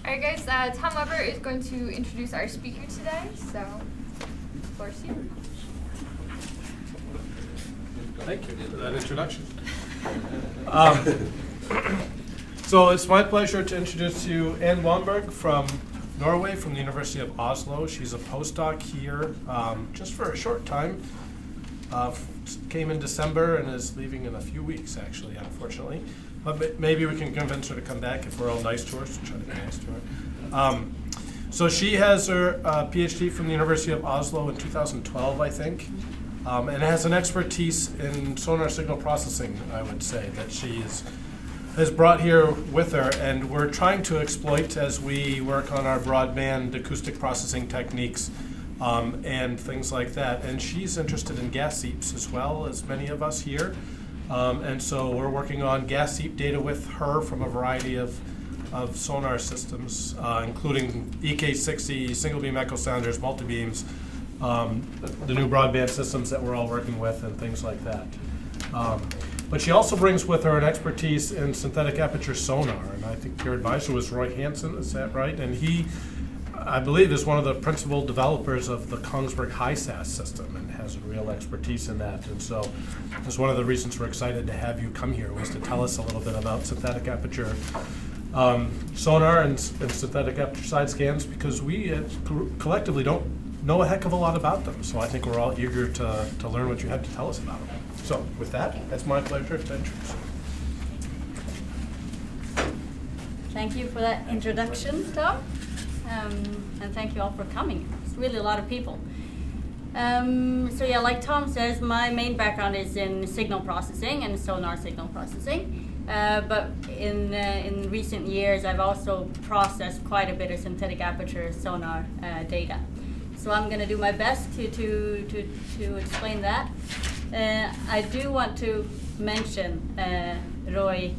Alright guys, Tom Weber is going to introduce our speaker today, so the floor is yours. Thank you for that introduction. So it's my pleasure to introduce to you Anne Blomberg from Norway, from the University of Oslo. She's a postdoc here just for a short time. Came in December and is leaving in a few weeks, actually, unfortunately. But maybe we can convince her to come back if we're all nice to her, so try to be nice to her. So she has her PhD from the University of Oslo in 2012, I think, and has an expertise in sonar signal processing, I would say, that she has brought here with her, and we're trying to exploit as we work on our broadband acoustic processing techniques and things like that. And she's interested in gas seeps as well as many of us here. And so we're working on gas seep data with her from a variety of sonar systems, including EK60, single beam echo sounders, multi-beams, the new broadband systems that we're all working with and things like that. But she also brings with her an expertise in synthetic aperture sonar, and I think your advisor was Roy Hansen, is that right? And he, I believe, is one of the principal developers of the Kongsberg high SAS system and has a real expertise in that. And so that's one of the reasons we're excited to have you come here, was to tell us a little bit about synthetic aperture sonar and synthetic aperture side scans, because we collectively don't know a heck of a lot about them. So I think we're all eager to learn what you have to tell us about them. So with that, it's my pleasure to introduce you. Thank you for that introduction, Tom. And thank you all for coming. It's really a lot of people. So yeah, like Tom says, my main background is in signal processing and sonar signal processing. But in recent years, I've also processed quite a bit of synthetic aperture sonar data. So I'm going to do my best to explain that. I do want to mention Roy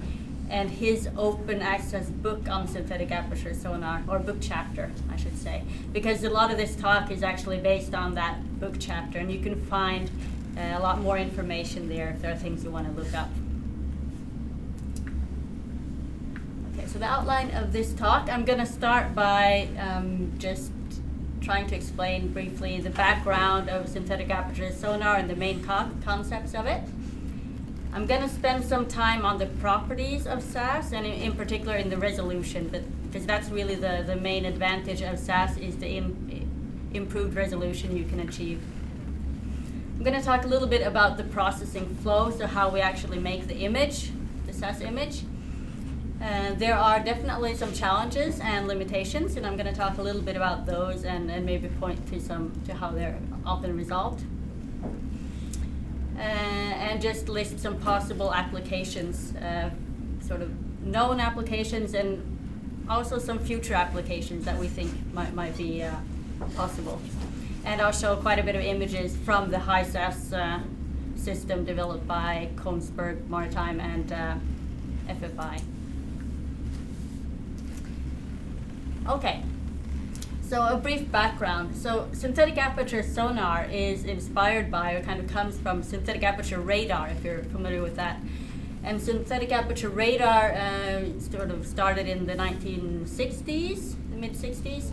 and his open access book on synthetic aperture sonar, or book chapter, I should say, because a lot of this talk is actually based on that book chapter, and you can find a lot more information there if there are things you want to look up. Okay, so the outline of this talk, I'm going to start by just trying to explain briefly the background of synthetic aperture sonar and the main concepts of it. I'm going to spend some time on the properties of SAS, and in particular in the resolution, because that's really the main advantage of SAS, is the improved resolution you can achieve. I'm going to talk a little bit about the processing flow, so how we actually make the image, the SAS image. There are definitely some challenges and limitations, and I'm going to talk a little bit about those and maybe point to how they're often resolved. And just list some possible applications, sort of known applications, and also some future applications that we think might be possible. And I'll show quite a bit of images from the high SAS system developed by Kongsberg Maritime and FFI. Okay. So a brief background. So synthetic aperture sonar is inspired by, or kind of comes from, synthetic aperture radar, if you're familiar with that. And synthetic aperture radar sort of started in the 1960s, the mid-60s.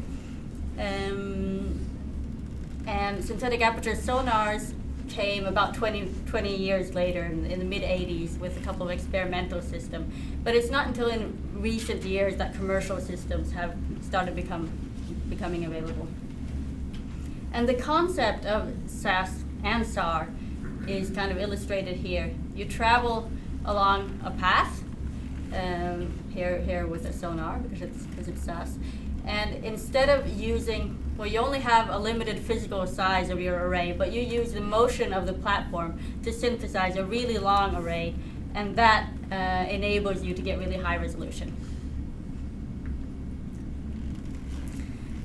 And synthetic aperture sonars came about 20 years later, in the mid-80s, with a couple of experimental systems. But it's not until in recent years that commercial systems have started becoming available. And the concept of SAS and SAR is kind of illustrated here. You travel along a path, here with a sonar, because it's SAS, and instead of using, well, you only have a limited physical size of your array, but you use the motion of the platform to synthesize a really long array, and that enables you to get really high resolution.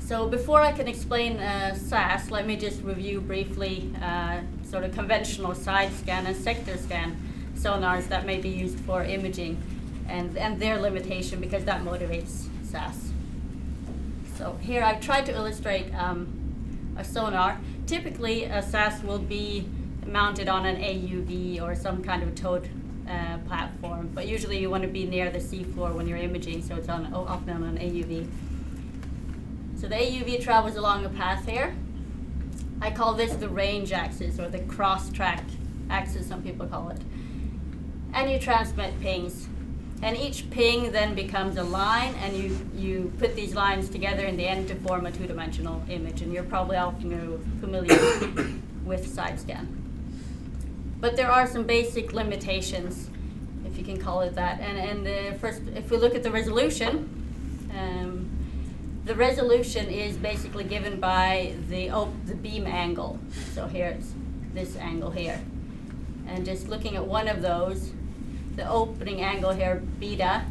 So before I can explain SAS, let me just review briefly sort of conventional side scan and sector scan sonars that may be used for imaging, and their limitation, because that motivates SAS. So here I've tried to illustrate a sonar. Typically a SAS will be mounted on an AUV or some kind of towed platform, but usually you want to be near the seafloor when you're imaging, so it's often on an AUV. So the AUV travels along a path here. I call this the range axis, or the cross-track axis, some people call it. And you transmit pings. And each ping then becomes a line, and you put these lines together in the end to form a two-dimensional image. And you're probably all familiar with sidescan. But there are some basic limitations, if you can call it that. And first, if we look at the resolution is basically given by the beam angle. So here's this angle here. And just looking at one of those, the opening angle here, beta,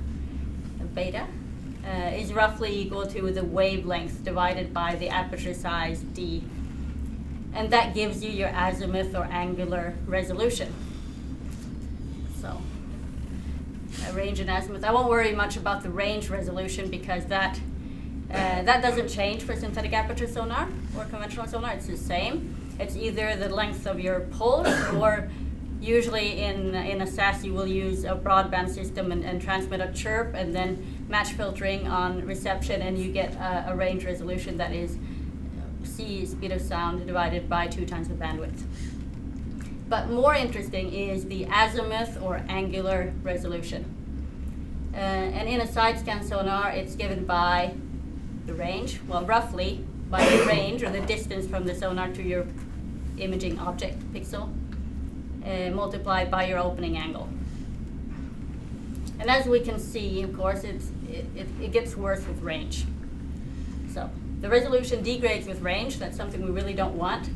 is roughly equal to the wavelength divided by the aperture size d. And that gives you your azimuth or angular resolution. So, range and azimuth. I won't worry much about the range resolution because that doesn't change for synthetic aperture sonar or conventional sonar. It's the same. It's either the length of your pulse, or usually in a SAS you will use a broadband system and transmit a chirp and then match filtering on reception, and you get a range resolution that is C, speed of sound, divided by 2 times the bandwidth. But more interesting is the azimuth or angular resolution. And in a sidescan sonar, it's given by the range, well, roughly by the range, or the distance from the sonar to your imaging object pixel, multiplied by your opening angle. And as we can see, of course, it gets worse with range. So the resolution degrades with range. That's something we really don't want.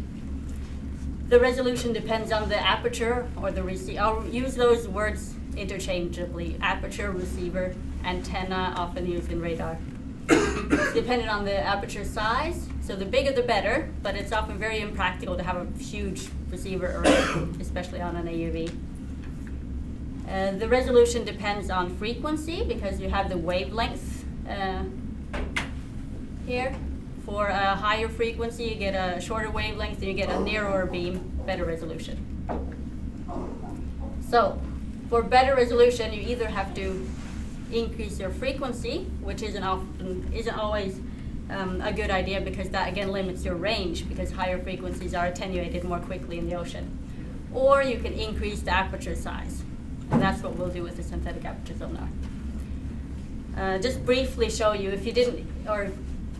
The resolution depends on the aperture or the receiver. I'll use those words interchangeably. Aperture, receiver, antenna, often used in radar. It's dependent on the aperture size. So the bigger the better, but it's often very impractical to have a huge receiver array, especially on an AUV. The resolution depends on frequency, because you have the wavelength here. For a higher frequency, you get a shorter wavelength, and you get a narrower beam, better resolution. So for better resolution, you either have to increase your frequency, which isn't always a good idea, because that again limits your range, because higher frequencies are attenuated more quickly in the ocean. Or you can increase the aperture size, and that's what we'll do with the synthetic aperture sonar. Just briefly show you, if you didn't, or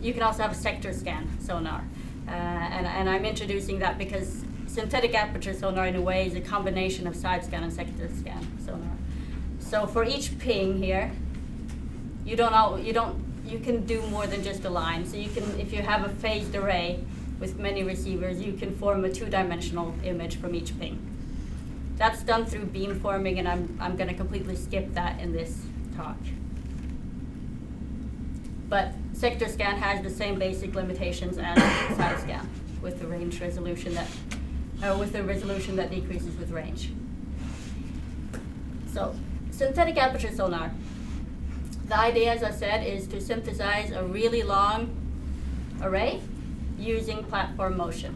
you can also have a sector scan sonar, and I'm introducing that because synthetic aperture sonar in a way is a combination of side scan and sector scan sonar. So for each ping here, you can do more than just a line. So you can, if you have a phased array with many receivers, you can form a 2-dimensional image from each ping. That's done through beamforming, and I'm going to completely skip that in this talk. But sector scan has the same basic limitations as side scan, with the range resolution with the resolution that decreases with range. So synthetic aperture sonar. The idea, as I said, is to synthesize a really long array using platform motion.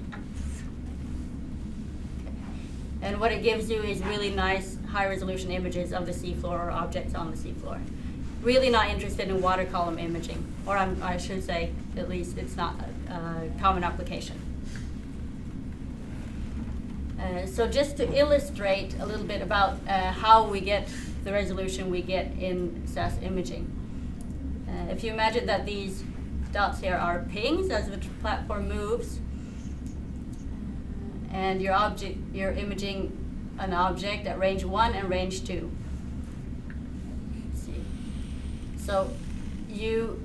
And what it gives you is really nice high-resolution images of the seafloor or objects on the seafloor. Really not interested in water column imaging, or I should say, at least it's not a common application. So just to illustrate a little bit about how we get the resolution we get in SAS imaging. If you imagine that these dots here are pings as the platform moves, and you're imaging an object at range 1 and range 2. So you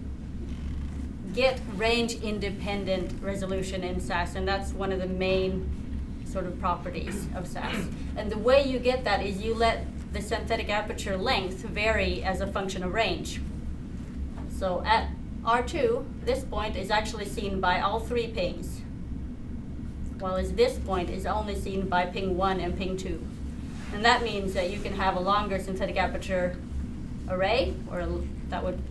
get range-independent resolution in SAS, and that's one of the main sort of properties of SAS. And the way you get that is you let the synthetic aperture length vary as a function of range. So at R2, this point is actually seen by all 3 pings, while this point is only seen by ping 1 and ping 2. And that means that you can have a longer synthetic aperture array, or that would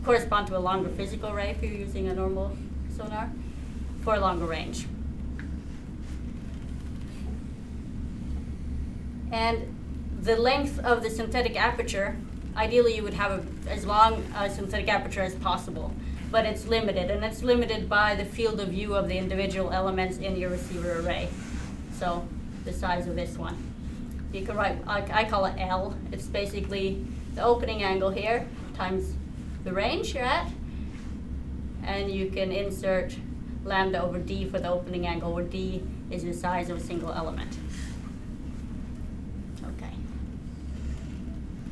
correspond to a longer physical array if you're using a normal sonar, for a longer range. And the length of the synthetic aperture, ideally you would have as long a synthetic aperture as possible. but it's limited, and it's limited by the field of view of the individual elements in your receiver array. So the size of this one. You can write, I call it L. It's basically the opening angle here times the range you're at, and you can insert lambda over D for the opening angle, where D is the size of a single element. Okay.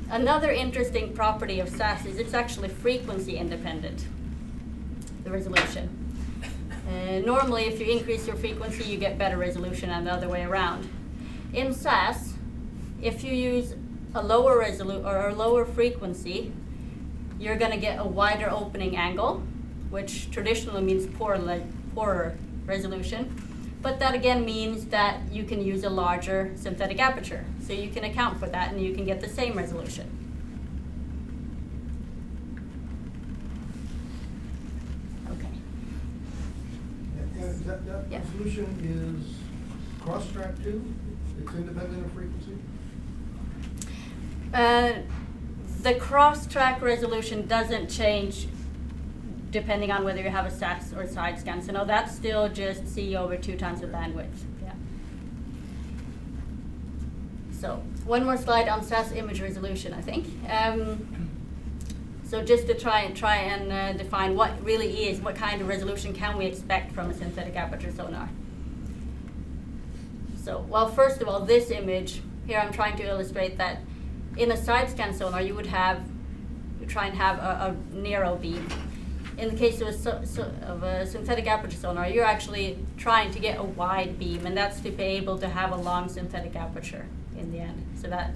Another interesting property of SAS is it's actually frequency independent, the resolution. Normally, if you increase your frequency, you get better resolution, and the other way around. In SAS, if you use a lower or a lower frequency, you're going to get a wider opening angle, which traditionally means poorer resolution. But that again means that you can use a larger synthetic aperture. So you can account for that, and you can get the same resolution. Okay. And that Yeah. resolution is cross-track too? It's independent of frequency? The cross-track resolution doesn't change depending on whether you have a SAS or side scan. So no, that's still just C over 2 times the bandwidth. Yeah. So one more slide on SAS image resolution, I think. So just to try and define what really is, what kind of resolution can we expect from a synthetic aperture sonar. So, well, first of all, this image, here I'm trying to illustrate that in a side scan sonar, you would try and have a narrow beam. In the case of a synthetic aperture sonar, you're actually trying to get a wide beam, and that's to be able to have a long synthetic aperture in the end. So that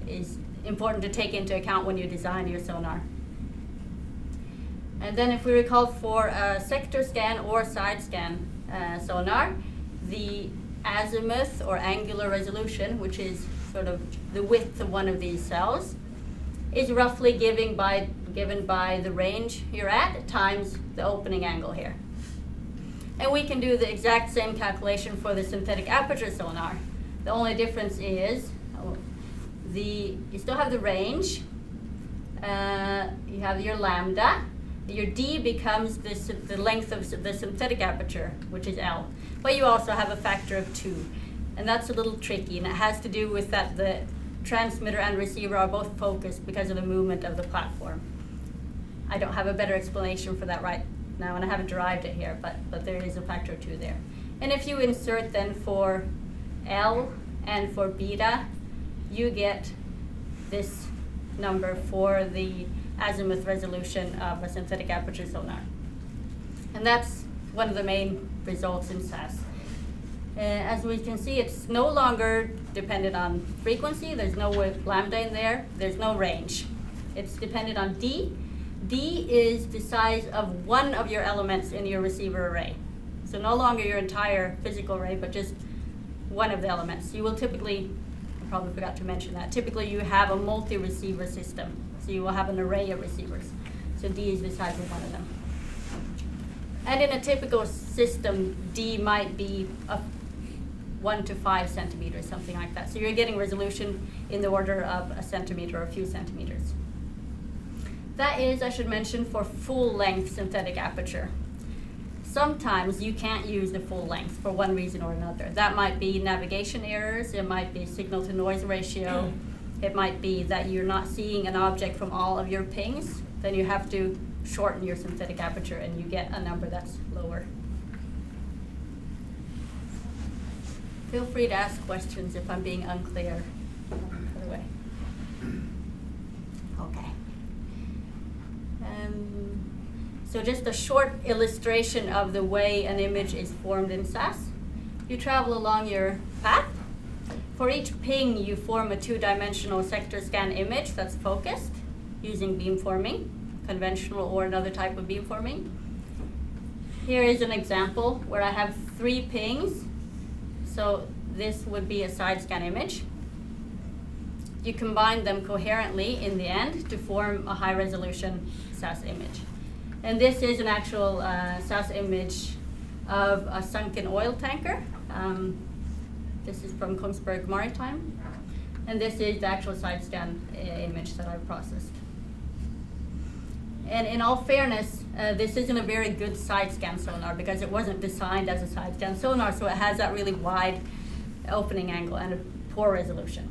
is important to take into account when you design your sonar. And then if we recall, for a sector scan or side scan sonar, the azimuth or angular resolution, which is sort of the width of one of these cells, is roughly given by the range you're at times the opening angle here. And we can do the exact same calculation for the synthetic aperture sonar. The only difference is you still have the range, you have your lambda, your D becomes the length of the synthetic aperture, which is L, but you also have a factor of 2. And that's a little tricky, and it has to do with that the transmitter and receiver are both focused because of the movement of the platform. I don't have a better explanation for that right now, and I haven't derived it here, but there is a factor of 2 there. And if you insert then for L and for beta, you get this number for the azimuth resolution of a synthetic aperture sonar. And that's one of the main results in SAS. As we can see, it's no longer dependent on frequency. There's no lambda in there. There's no range. It's dependent on D. D is the size of one of your elements in your receiver array. So no longer your entire physical array, but just one of the elements. You will typically, I probably forgot to mention that, typically you have a multi-receiver system. So you will have an array of receivers. So D is the size of one of them. And in a typical system, D might be 1 to 5 centimeters, something like that. So you're getting resolution in the order of a centimeter or a few centimeters. That is, I should mention, for full-length synthetic aperture. Sometimes you can't use the full length for one reason or another. That might be navigation errors, it might be signal-to-noise ratio, it might be that you're not seeing an object from all of your pings. Then you have to shorten your synthetic aperture and you get a number that's lower. Feel free to ask questions if I'm being unclear. By the way. Okay. So just a short illustration of the way an image is formed in SAS. You travel along your path. For each ping, you form a 2-dimensional sector scan image that's focused using beamforming, conventional or another type of beamforming. Here is an example where I have 3 pings. So this would be a side scan image. You combine them coherently in the end to form a high resolution SAS image. And this is an actual SAS image of a sunken oil tanker. This is from Kongsberg Maritime. And this is the actual side scan image that I've processed. And in all fairness, this isn't a very good side scan sonar because it wasn't designed as a side scan sonar, so it has that really wide opening angle and a poor resolution.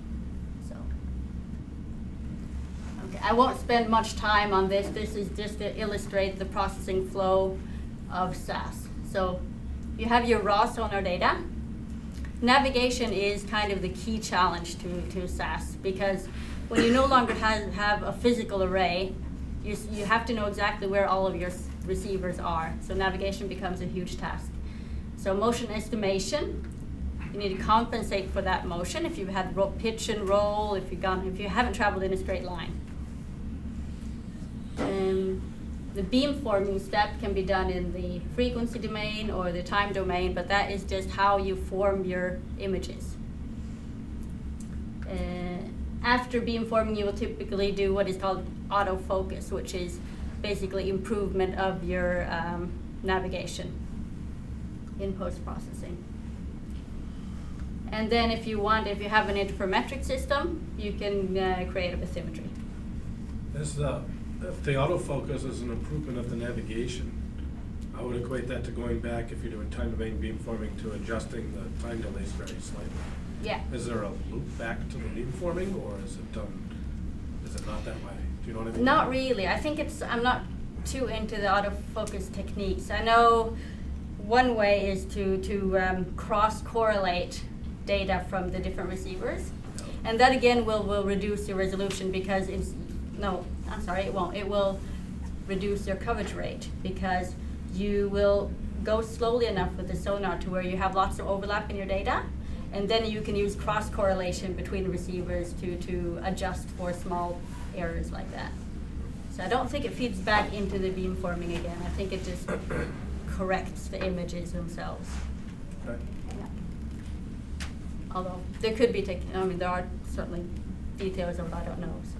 So, okay, I won't spend much time on this. This is just to illustrate the processing flow of SAS. So you have your raw sonar data. Navigation is kind of the key challenge to SAS, because when you no longer have a physical array, you have to know exactly where all of your receivers are. So navigation becomes a huge task. So motion estimation, you need to compensate for that motion if you've had pitch and roll, if you haven't traveled in a straight line. The beamforming step can be done in the frequency domain or the time domain, but that is just how you form your images. After beamforming, you will typically do what is called autofocus, which is basically improvement of your navigation in post-processing. And then if you have an interferometric system, you can create a bathymetry. If the autofocus is an improvement of the navigation, I would equate that to going back, if you're doing time domain beamforming, to adjusting the time delays very slightly. Yeah. Is there a loop back to the beamforming, or is it not that way? Do you know what I mean? Not really. I think I'm not too into the autofocus techniques. I know one way is to cross-correlate data from the different receivers. And that again will reduce your resolution because it won't. It will reduce your coverage rate because you will go slowly enough with the sonar to where you have lots of overlap in your data, and then you can use cross-correlation between receivers to adjust for small errors like that. So I don't think it feeds back into the beamforming again. I think it just corrects the images themselves. Okay. Yeah. Although there could be, there are certainly details of it I don't know. So.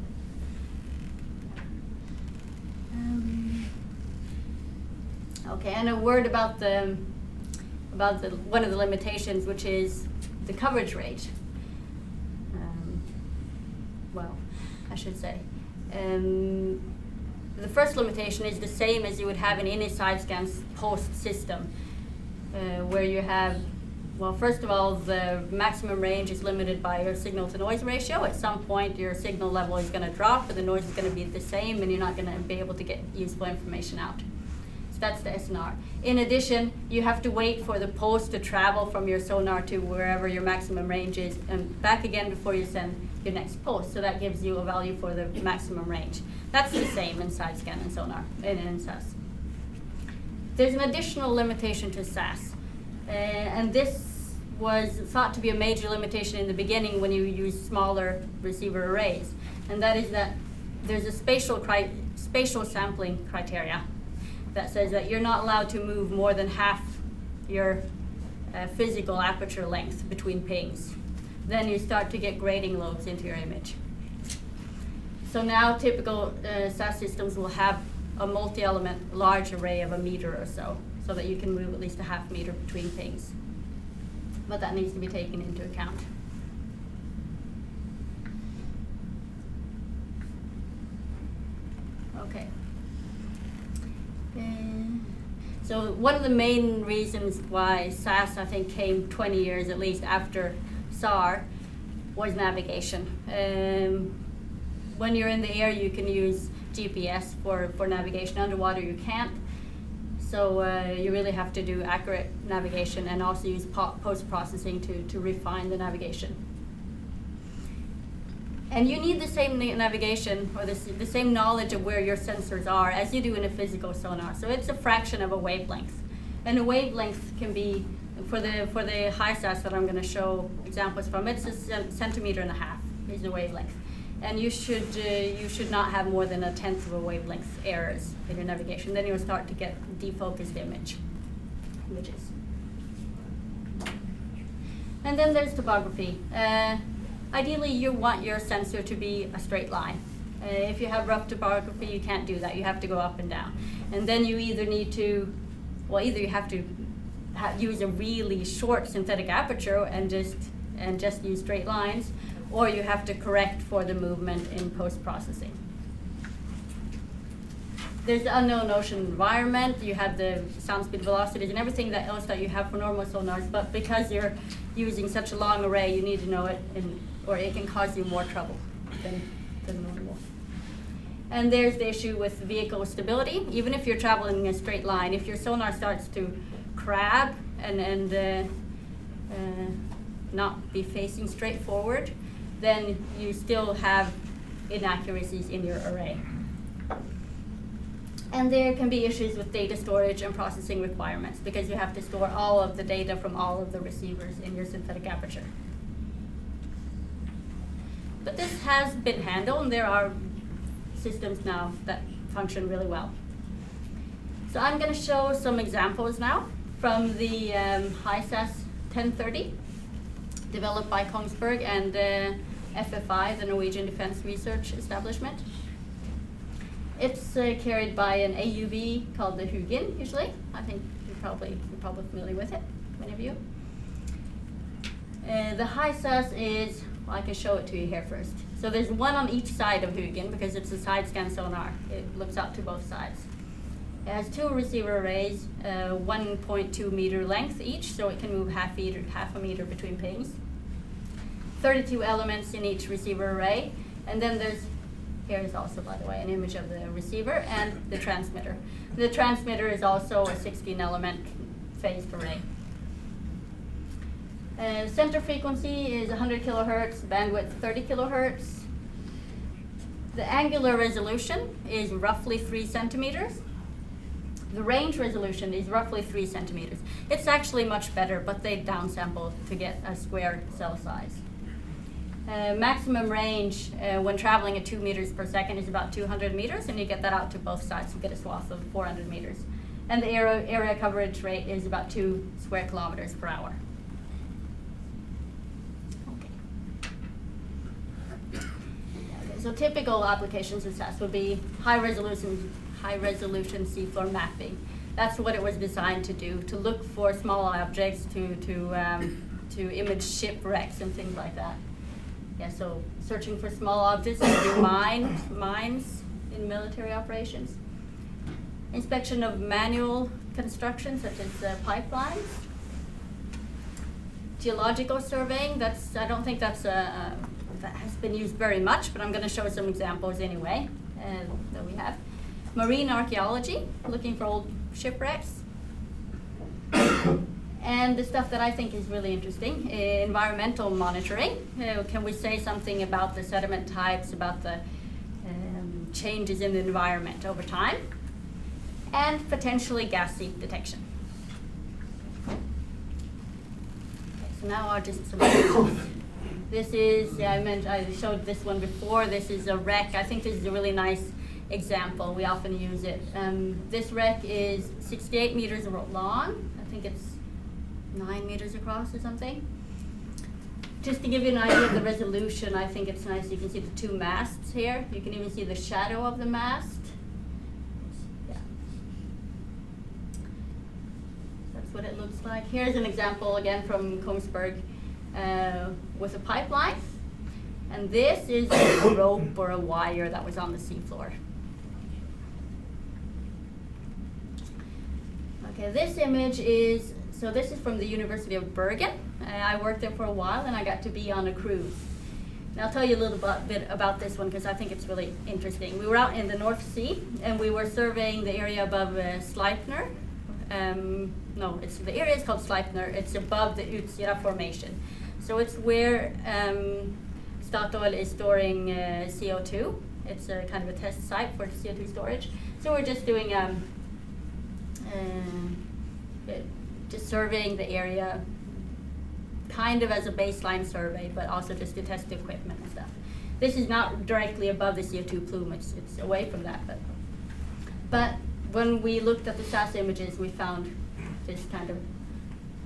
Okay, and a word about one of the limitations, which is the coverage rate. I should say. The first limitation is the same as you would have in any side scan post system, where you have, first of all, the maximum range is limited by your signal to noise ratio. At some point, your signal level is going to drop, but the noise is going to be the same, and you're not going to be able to get useful information out. So that's the SNR. In addition, you have to wait for the post to travel from your sonar to wherever your maximum range is, and back again before you send your next post. So that gives you a value for the maximum range. That's the same in side scan and sonar in SAS. There's an additional limitation to SAS. And this was thought to be a major limitation in the beginning when you use smaller receiver arrays. And that is that there's a spatial sampling criteria that says that you're not allowed to move more than half your physical aperture length between pings. Then you start to get grading lobes into your image. So now typical SAS systems will have a multi-element large array of 1 meter or so that you can move at least a half meter between pings. But that needs to be taken into account. Okay. So one of the main reasons why SAS, I think, came 20 years at least after SAR was navigation. When you're in the air, you can use GPS for navigation. Underwater, you can't. So you really have to do accurate navigation and also use post-processing to refine the navigation. And you need the same navigation or the same knowledge of where your sensors are as you do in a physical sonar. So it's a fraction of a wavelength. And a wavelength can be, for the high SAS that I'm going to show examples from, it's 1.5 centimeters is the wavelength. And you should not have more than 1/10 of a wavelength errors in your navigation. Then you'll start to get defocused images. And then there's topography. Ideally, you want your sensor to be a straight line. If you have rough topography, you can't do that. You have to go up and down. And then you either need to, either you have to use a really short synthetic aperture and just use straight lines, or you have to correct for the movement in post-processing. there's the unknown ocean environment, you have the sound speed velocities and everything that else that you have for normal sonars, but because you're using such a long array, you need to know it, or it can cause you more trouble than normal. And there's the issue with vehicle stability. Even if you're traveling in a straight line, if your sonar starts to crab and not be facing straight forward, then you still have inaccuracies in your array. And there can be issues with data storage and processing requirements because you have to store all of the data from all of the receivers in your synthetic aperture. But this has been handled, and there are systems now that function really well. So I'm going to show some examples now from the SAS 1030, developed by Kongsberg and FFI, the Norwegian Defense Research Establishment. It's carried by an AUV called the Hugin, usually. I think you're probably familiar with it, many of you. The SAS is, well, I can show it to you here first. So there's one on each side of Hugin because it's a sidescan sonar. It looks out to both sides. It has two receiver arrays, 1.2 meter length each, so it can move half a meter between pings. 32 elements in each receiver array, and then here is also, by the way, an image of the receiver and the transmitter. The transmitter is also a 16-element phased array. Center frequency is 100 kilohertz, bandwidth 30 kilohertz. The angular resolution is roughly 3 centimeters. The range resolution is roughly 3 centimeters. It's actually much better, but they downsample to get a square cell size. Maximum range when traveling at 2 meters per second is about 200 meters, and you get that out to both sides. You get a swath of 400 meters. And the area coverage rate is about 2 square kilometers per hour. Okay, so typical applications of SAS would be high resolution seafloor mapping. That's what it was designed to do, to look for small objects, to image shipwrecks and things like that. Yeah, so searching for small objects and do mines in military operations. Inspection of manual construction, such as pipelines. Geological surveying, I don't think that has been used very much, but I'm going to show some examples anyway that we have. Marine archaeology, looking for old shipwrecks. And the stuff that I think is really interesting, environmental monitoring. Can we say something about the sediment types, about the changes in the environment over time? And potentially gas seep detection. Okay, so now just some examples. This is, I showed this one before. This is a wreck. I think this is a really nice example. We often use it. This wreck is 68 meters long. I think it's 9 meters across or something. Just to give you an idea of the resolution, I think it's nice. You can see the two masts here. You can even see the shadow of the mast. Yeah. That's what it looks like. Here's an example again from Kongsberg with a pipeline. And this is a rope or a wire that was on the seafloor. Okay, this image is, so this is from the University of Bergen. I worked there for a while and I got to be on a cruise. And I'll tell you a little bit about this one because I think it's really interesting. We were out in the North Sea and we were surveying the area above Sleipner. The area is called Sleipner. It's above the Utsira Formation. So it's where Statoil is storing CO2. It's a kind of a test site for CO2 storage. So we're just doing just surveying the area kind of as a baseline survey, but also just to test the equipment and stuff. This is not directly above the CO2 plume, it's away from that. But when we looked at the SAS images, we found this kind of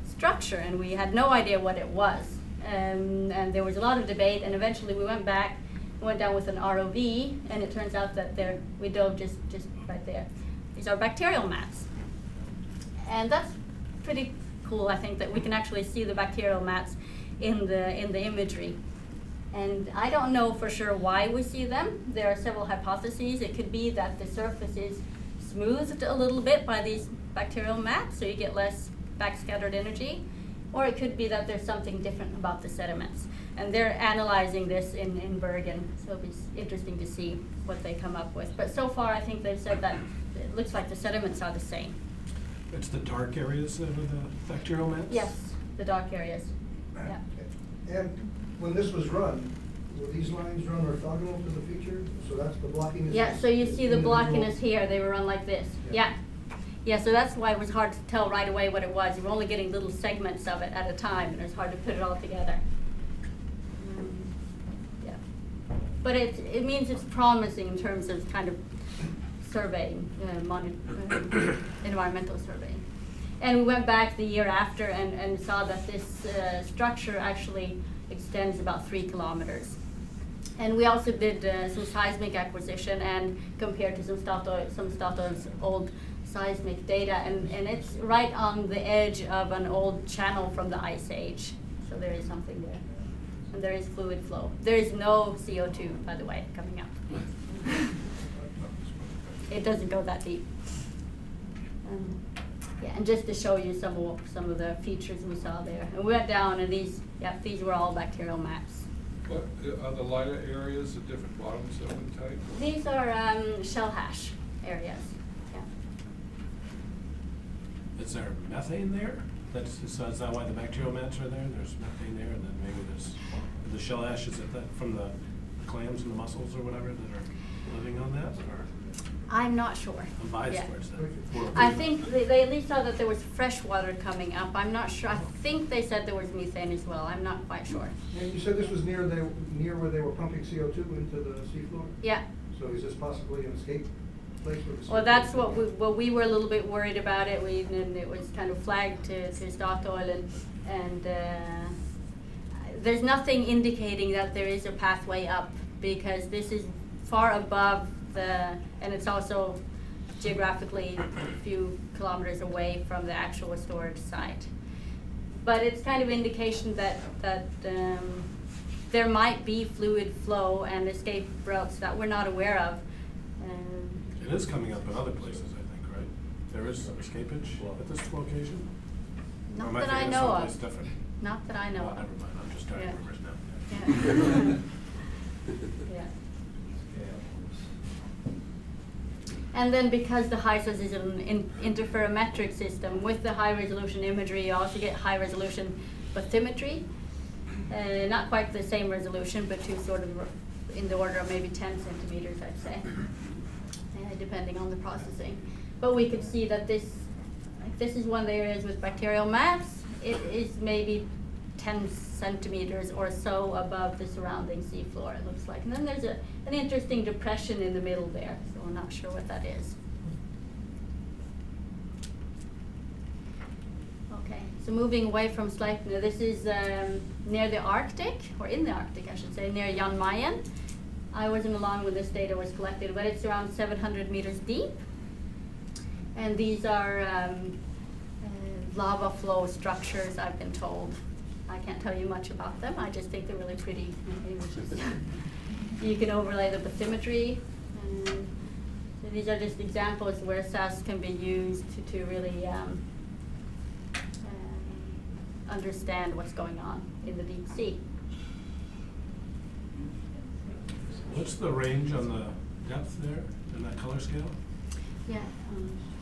structure and we had no idea what it was. And there was a lot of debate, and eventually we went back, went down with an ROV, and it turns out that we dove just right there. These are bacterial mats. And that's pretty cool, I think, that we can actually see the bacterial mats in the imagery. And I don't know for sure why we see them. There are several hypotheses. It could be that the surface is smoothed a little bit by these bacterial mats, so you get less backscattered energy. Or it could be that there's something different about the sediments. And they're analyzing this in Bergen, so it'll be interesting to see what they come up with. But so far, I think they've said that it looks like the sediments are the same. It's the dark areas that are the bacterial mats? Yes, the dark areas. Yeah. And when this was run, were these lines run orthogonal to the feature? So that's the blockiness? Yeah, so you see the individual- blockiness here, they were run like this. Yeah. Yeah, so that's why it was hard to tell right away what it was. You were only getting little segments of it at a time, and it was hard to put it all together. Yeah. But it means it's promising in terms of kind of surveying, environmental surveying. And we went back the year after and saw that this structure actually extends about 3 kilometers. And we also did some seismic acquisition and compared to some Statoil's old seismic data, and it's right on the edge of an old channel from the Ice Age. So there is something there. And there is fluid flow. There is no CO2, by the way, coming up. It doesn't go that deep. Yeah, and just to show you some of the features we saw there. And we went down, and these were all bacterial maps. What, are the lighter areas at different bottom zone type? These are shell hash areas. Yeah. Is there methane there? So is that why the bacterial mats are there? There's methane there, and then maybe there's the shell ash, is it that from the clams and the mussels or whatever that are living on that? Or I'm not sure. I'm biased Yeah. towards that. I think they at least saw that there was fresh water coming up. I'm not sure. I think they said there was methane as well. I'm not quite sure. And you said this was near where they were pumping CO2 into the seafloor? Yeah. So is this possibly an escape place for the Well, CO2? that's what we were a little bit worried about it. And it was kind of flagged to Statoil, and there's nothing indicating that there is a pathway up, because this is far above and it's also geographically a few kilometers away from the actual storage site. But it's kind of indication that there might be fluid flow and escape routes that we're not aware of. It is coming up in other places, I think, right? There is escapage at this location? Or Not am I that I thinking know someplace of. different? Not that I know Oh, of. never mind, I'm just starting Yeah. rumors now. Yeah. Yeah. And then because the HISOS is an interferometric system, with the high resolution imagery, you also get high resolution bathymetry. Not quite the same resolution, but to sort of in the order of maybe 10 centimeters, I'd say, depending on the processing. But we could see that this is one of the areas with bacterial maps. It is maybe 10 centimeters or so above the surrounding seafloor, it looks like. And then there's an interesting depression in the middle there, so we're not sure what that is. Okay, so moving away from Sleipner, this is near the Arctic, or in the Arctic, I should say, near Jan Mayen. I wasn't along when this data was collected, but it's around 700 meters deep. And these are lava flow structures, I've been told. I can't tell you much about them. I just think they're really pretty images. You can overlay the bathymetry. So these are just examples where SAS can be used to really understand what's going on in the deep sea. What's the range on the depth there in that color scale? Yeah.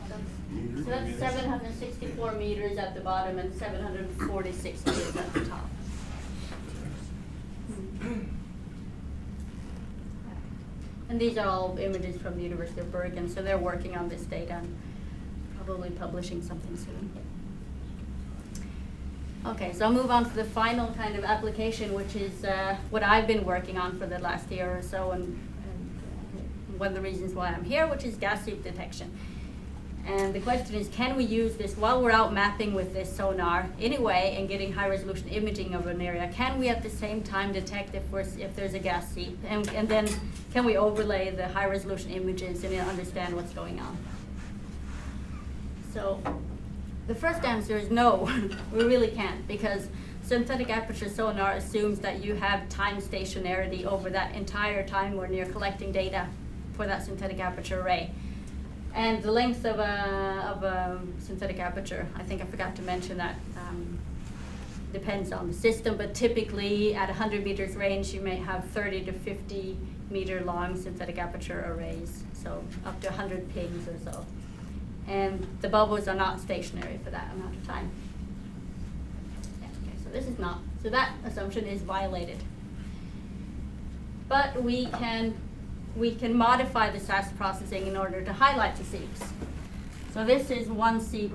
So that's 764 meters at the bottom and 746 meters at the top. And these are all images from the University of Bergen, so they're working on this data and probably publishing something soon. Okay, so I'll move on to the final kind of application, which is what I've been working on for the last year or so, and one of the reasons why I'm here, which is gas seep detection. And the question is, can we use this while we're out mapping with this sonar anyway and getting high resolution imaging of an area? Can we at the same time detect if there's a gas seep? And then can we overlay the high resolution images and understand what's going on? So the first answer is no, we really can't, because synthetic aperture sonar assumes that you have time stationarity over that entire time when you're collecting data for that synthetic aperture array. And the length of a synthetic aperture, I think I forgot to mention that, depends on the system, but typically at 100 meters range you may have 30 to 50 meter long synthetic aperture arrays, so up to 100 pings or so. And the bubbles are not stationary for that amount of time. Yeah, okay, so this is not, so that assumption is violated. But we can modify the SAS processing in order to highlight the seeps. So this is one seep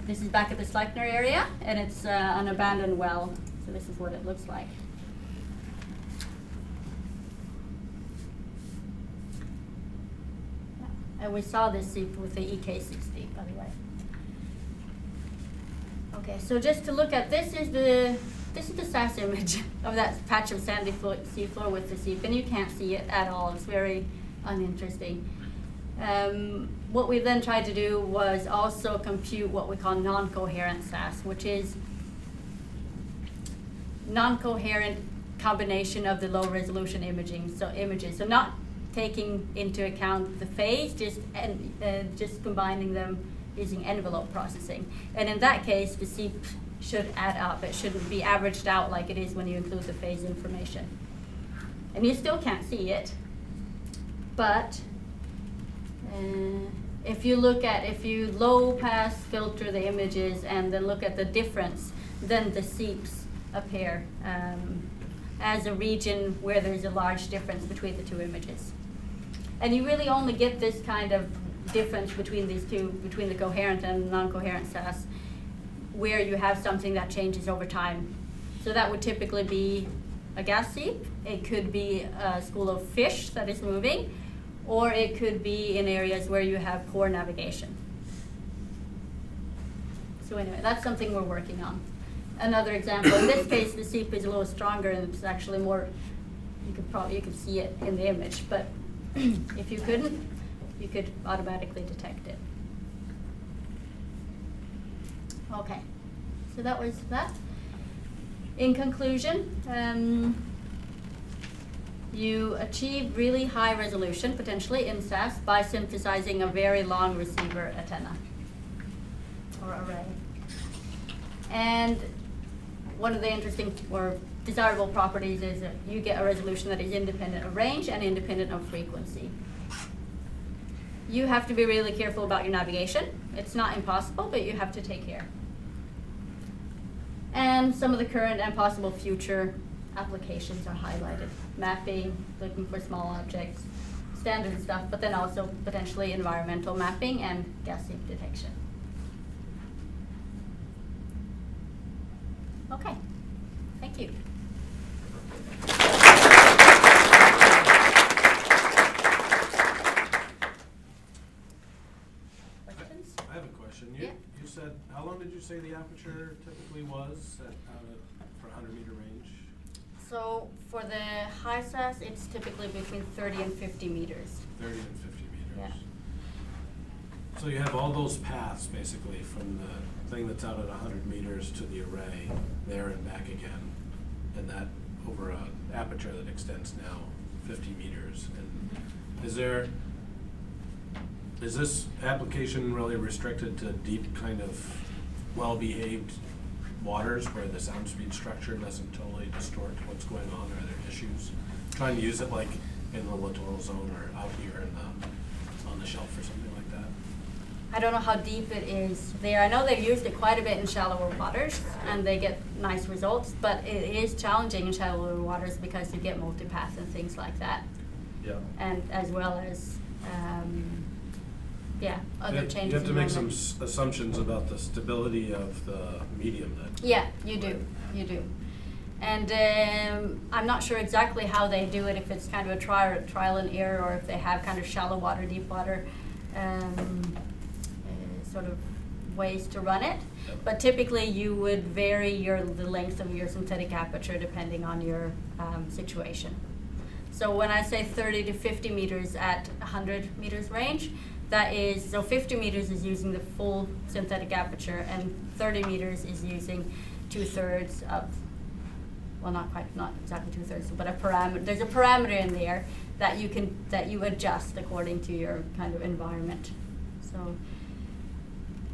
this is back at the Sleipner area, and it's an abandoned well. So this is what it looks like. Yeah. And we saw this seep with the EK60, by the way. Okay, so just to look at this is the SAS image of that patch of sandy seafloor with the seep, and you can't see it at all. It's very uninteresting. What we then tried to do was also compute what we call non-coherent SAS, which is non-coherent combination of the low resolution images. So not taking into account the phase, just combining them using envelope processing. And in that case, the seep should add up. It shouldn't be averaged out like it is when you include the phase information. And you still can't see it, but if you low pass filter the images and then look at the difference, then the seeps appear as a region where there's a large difference between the two images. And you really only get this kind of difference between these two, between the coherent and non-coherent SAS, where you have something that changes over time. So that would typically be a gas seep. It could be a school of fish that is moving, or it could be in areas where you have poor navigation. So anyway, that's something we're working on. Another example, in this case, the seep is a little stronger and it's actually more, you could see it in the image, but if you couldn't, you could automatically detect it. Okay, so that was that. In conclusion, you achieve really high resolution, potentially in SAS, by synthesizing a very long receiver antenna or array. And one of the interesting or desirable properties is that you get a resolution that is independent of range and independent of frequency. You have to be really careful about your navigation. It's not impossible, but you have to take care. And some of the current and possible future applications are highlighted. Mapping, looking for small objects, standard stuff, but then also potentially environmental mapping and gas seep detection. Okay, thank you. Questions? I have a question. Yeah. You said, how long did you say the aperture typically was for 100 meter range? So for the high SAS, it's typically between 30 and 50 meters. 30 and 50 meters. Yeah. So you have all those paths basically from the thing that's out at 100 meters to the array, there and back again, and that over an aperture that extends now 50 meters. And is this application really restricted to deep kind of well-behaved waters where the sound speed structure doesn't totally distort what's going on? Are there issues trying to use it like in the littoral zone or out here on the shelf or something like that? I don't know how deep it is there. I know they've used it quite a bit in shallower waters and they get nice results, but it is challenging in shallower waters because you get multipath and things like that. Yeah. And as well as other changes. You have to in make some moment. assumptions about the stability of the medium that. Yeah, you do. You do. And I'm not sure exactly how they do it, if it's kind of a trial and error or if they have kind of shallow water, deep water sort of ways to run it. Yep. But typically you would vary the length of your synthetic aperture depending on your situation. So when I say 30 to 50 meters at 100 meters range, that is, so 50 meters is using the full synthetic aperture and 30 meters is using 2/3 of, well not exactly 2/3, but there's a parameter in there that you adjust according to your kind of environment. So,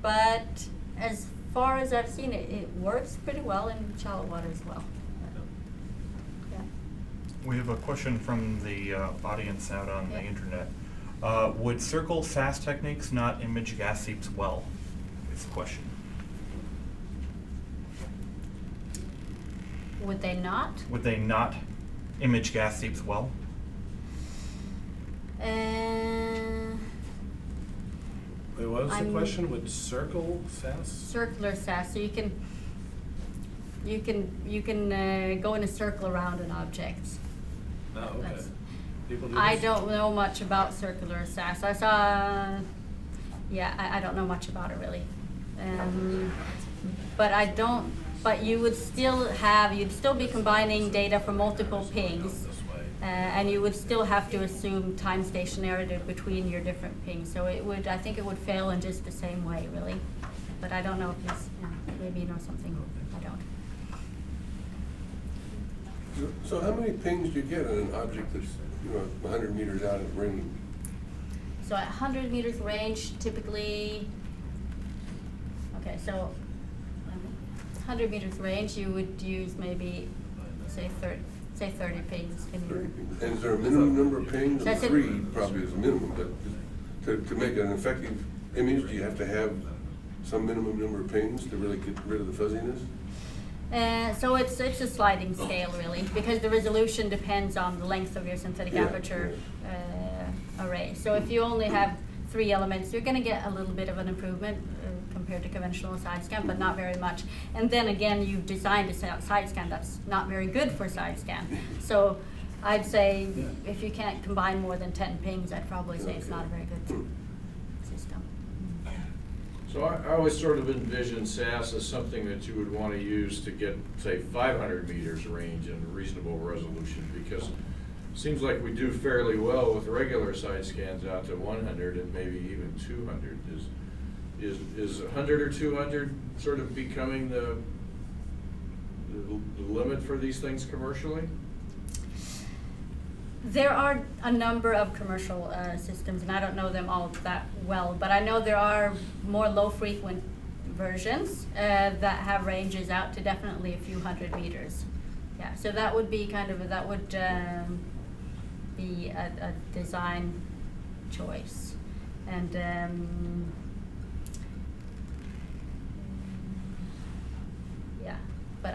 but as far as I've seen it, it works pretty well in shallow water as well. Yeah. We have a question from the audience out on the internet. Would circle SAS techniques not image gas seeps well? Is the question. Would they not? Would they not image gas seeps well? Wait, what was the I'm- question? Would circle SAS? Circular SAS, so you can go in a circle around an object. Oh, okay. That's- People do I this? don't know much about circular SAS. I saw, I don't know much about it really. But you would you'd still be combining data from multiple pings. This way. And you would still have to assume time stationarity between your different pings. So I think it would fail in just the same way really. But I don't know if maybe you know something I don't. So how many pings do you get on an object that's, 100 meters out of range? So at 100 meters range, typically, okay, so 100 meters range, you would use maybe, say 30 pings in 30 your. pings. And is there a minimum number of pings? That's it. 3 probably is a minimum, but to make an effective image, do you have to have some minimum number of pings to really get rid of the fuzziness? So it's a sliding scale really, because the resolution depends on the length of your synthetic Yeah, aperture array. So if you only have 3 elements, you're going to get a little bit of an improvement compared to conventional side scan, but not very much. And then again, you've designed a side scan that's not very good for side scan. So I'd say if you can't combine more than 10 pings, I'd probably say it's not a very good system. So I always sort of envision SAS as something that you would want to use to get, say, 500 meters range and reasonable resolution, because it seems like we do fairly well with regular side scans out to 100 and maybe even 200. Is 100 or 200 sort of becoming the limit for these things commercially? There are a number of commercial systems, and I don't know them all that well, but I know there are more low-frequent versions that have ranges out to definitely a few hundred meters. Yeah, so that would be be a design choice, and yeah, but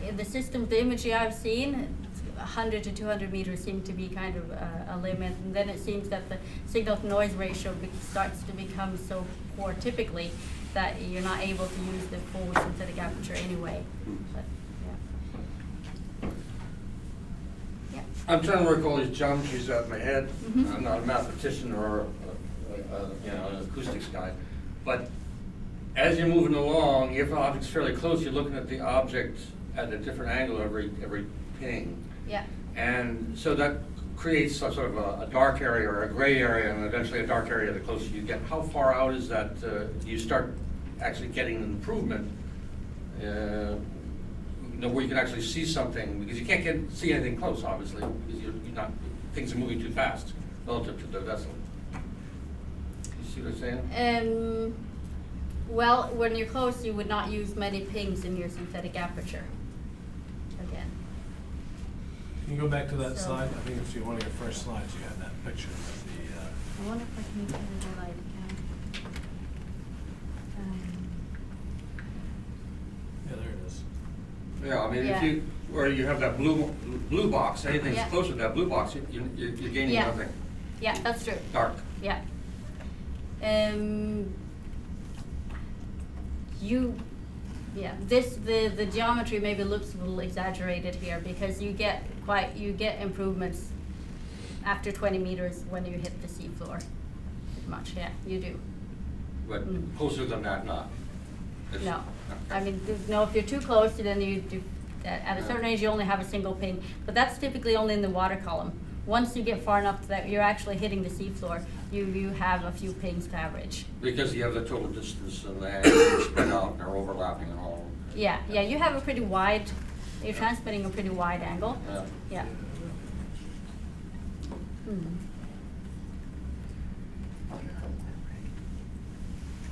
in the systems, the imagery I've seen, 100 to 200 meters seem to be kind of a limit, and then it seems that the signal-to-noise ratio starts to become so poor typically that you're not able to use the full synthetic aperture anyway. But, yeah. I'm trying to work all these geometries out of my head. Mhm. I'm not a mathematician or an acoustics guy, but as you're moving along, if an object's fairly close, you're looking at the object at a different angle every ping. Yeah. And so that creates sort of a dark area or a gray area, and eventually a dark area the closer you get. How far out is that you start actually getting an improvement where you can actually see something? Because you can't see anything close, obviously, because you're not, things are moving too fast relative to the vessel. You see what I'm saying? Well, when you're close, you would not use many pings in your synthetic aperture. Again. Can you go back to that So- slide? I think it's one of your first slides. You had that picture of the. I wonder if I can get a light again. Yeah, there it is. Yeah, I mean, Yeah. if you, where you have that blue box, anything Yeah. that's closer to that blue box, you're gaining Yeah. nothing. Yeah, that's true. Dark. Yeah. The geometry maybe looks a little exaggerated here because you get improvements after 20 meters when you hit the seafloor. Pretty much, yeah, you do. But Mm. closer than that, not. It's- No, I mean, no, if you're too close, then you do, at a certain range, you only have a single ping, but that's typically only in the water column. Once you get far enough that you're actually hitting the seafloor, you have a few pings to average. Because you have the total distance and the angles spread out and they're overlapping and all. Yeah, you have a pretty wide, you're transmitting a pretty wide angle. Yeah. Yeah. All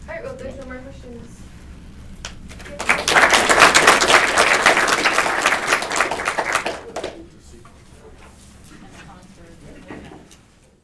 right, well, if there's no more questions,